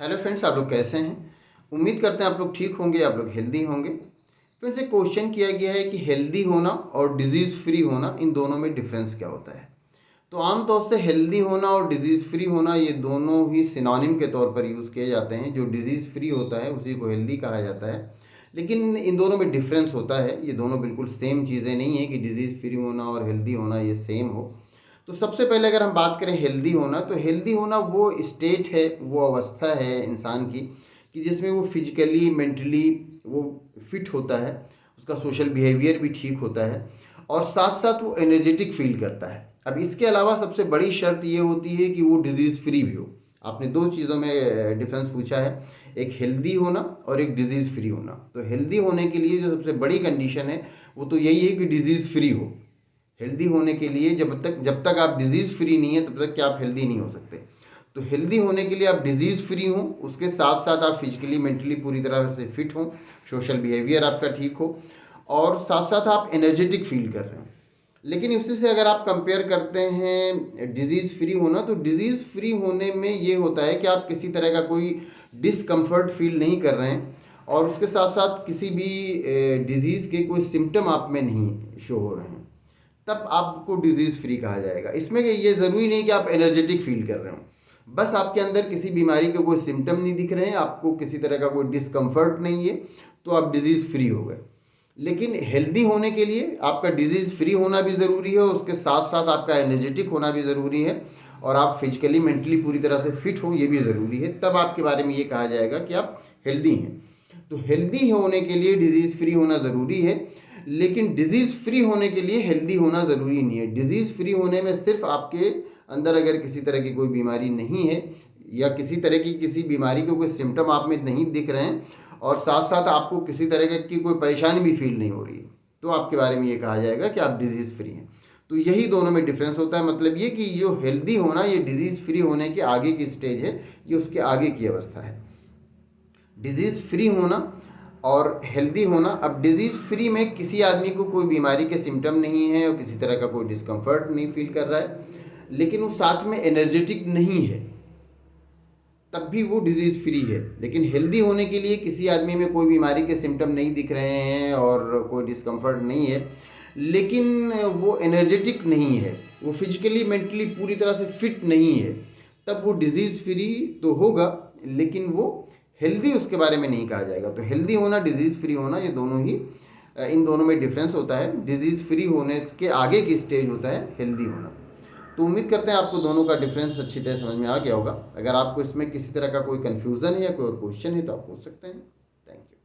Hello friends, आप लोग कैसे हैं। उम्मीद करते हैं आप लोग ठीक होंगे, आप लोग हेल्दी होंगे। फ्रेंड्स, एक क्वेश्चन किया गया है कि हेल्दी होना और डिजीज़ फ्री होना, इन दोनों में डिफरेंस क्या होता है। तो आमतौर से हेल्दी होना और डिजीज़ फ्री होना ये दोनों ही सिनोनिम के तौर पर यूज़ किए जाते हैं। जो डिजीज़ फ्री होता है उसी को हेल्दी कहा जाता है, लेकिन इन दोनों में डिफरेंस होता है। ये दोनों बिल्कुल सेम चीज़ें नहीं है कि डिजीज़ फ्री होना और हेल्दी होना ये सेम हो। तो सबसे पहले अगर हम बात करें हेल्दी होना, तो हेल्दी होना वो स्टेट है, वो अवस्था है इंसान की कि जिसमें वो फिजिकली मेंटली वो फिट होता है, उसका सोशल बिहेवियर भी ठीक होता है और साथ साथ वो एनर्जेटिक फील करता है। अब इसके अलावा सबसे बड़ी शर्त ये होती है कि वो डिजीज़ फ्री भी हो। आपने दो चीज़ों में डिफरेंस पूछा है, एक हेल्दी होना और एक डिजीज़ फ्री होना। तो हेल्दी होने के लिए जो सबसे बड़ी कंडीशन है वो तो यही है कि डिजीज़ फ्री हो। हेल्दी होने के लिए जब तक आप डिजीज़ फ्री नहीं है तब तक कि आप हेल्दी नहीं हो सकते। तो हेल्दी होने के लिए आप डिजीज़ फ्री हों, उसके साथ साथ आप फिजिकली मेंटली पूरी तरह से फिट हों, सोशल बिहेवियर आपका ठीक हो और साथ साथ आप एनर्जेटिक फील कर रहे हो। लेकिन उसी से अगर आप कंपेयर करते हैं डिजीज़ फ्री होना, तो डिजीज़ फ्री होने में ये होता है कि आप किसी तरह का कोई डिसकम्फर्ट फील नहीं कर रहे हैं और उसके साथ साथ किसी भी डिजीज़ के कोई सिम्टम आप में नहीं शो हो रहे हैं, तब आपको डिजीज़ फ्री कहा जाएगा। इसमें कि ये ज़रूरी नहीं कि आप एनर्जेटिक फील कर रहे हो, बस आपके अंदर किसी बीमारी के कोई सिम्टम नहीं दिख रहे हैं, आपको किसी तरह का कोई डिस्कम्फर्ट नहीं है, तो आप डिजीज़ फ्री हो गए। लेकिन हेल्दी होने के लिए आपका डिजीज़ फ्री होना भी ज़रूरी है, उसके साथ साथ आपका एनर्जेटिक होना भी ज़रूरी है और आप फिजिकली मेंटली पूरी तरह से फिट हो, ये भी ज़रूरी है। तब आपके बारे में ये कहा जाएगा कि आप हेल्दी हैं। तो हेल्दी होने के लिए डिजीज़ फ्री होना ज़रूरी है, लेकिन डिजीज़ फ्री होने के लिए हेल्दी होना ज़रूरी नहीं है। डिजीज़ फ्री होने में सिर्फ आपके अंदर अगर किसी तरह की कोई बीमारी नहीं है या किसी तरह की किसी बीमारी के कोई सिम्टम आप में नहीं दिख रहे हैं और साथ साथ आपको किसी तरह की कोई परेशानी भी फील नहीं हो रही है, तो आपके बारे में ये कहा जाएगा कि आप डिजीज़ फ्री हैं। तो यही दोनों में डिफरेंस होता है। मतलब ये कि जो हेल्दी होना ये डिजीज़ फ्री होने के आगे की स्टेज है, ये उसके आगे की अवस्था है। डिजीज़ फ्री होना और हेल्दी होना। अब डिजीज़ फ्री में किसी आदमी को कोई बीमारी के सिम्टम नहीं है और किसी तरह का कोई डिस्कम्फर्ट नहीं फील कर रहा है, लेकिन वो साथ में एनर्जेटिक नहीं है, तब भी वो डिजीज़ फ्री है। लेकिन हेल्दी होने के लिए किसी आदमी में कोई बीमारी के सिम्टम नहीं दिख रहे हैं और कोई डिस्कम्फर्ट नहीं है, लेकिन वो एनर्जेटिक नहीं है, वो फिजिकली मेंटली पूरी तरह से फिट नहीं है, तब वो डिजीज़ फ्री तो होगा, लेकिन वो हेल्दी उसके बारे में नहीं कहा जाएगा। तो हेल्दी होना, डिजीज़ फ्री होना, ये दोनों ही इन दोनों में डिफरेंस होता है। डिजीज़ फ्री होने के आगे की स्टेज होता है हेल्दी होना। तो उम्मीद करते हैं आपको दोनों का डिफरेंस अच्छी तरह समझ में आ गया होगा। अगर आपको इसमें किसी तरह का कोई कन्फ्यूज़न है या कोई क्वेश्चन है तो आप पूछ सकते हैं। Thank you.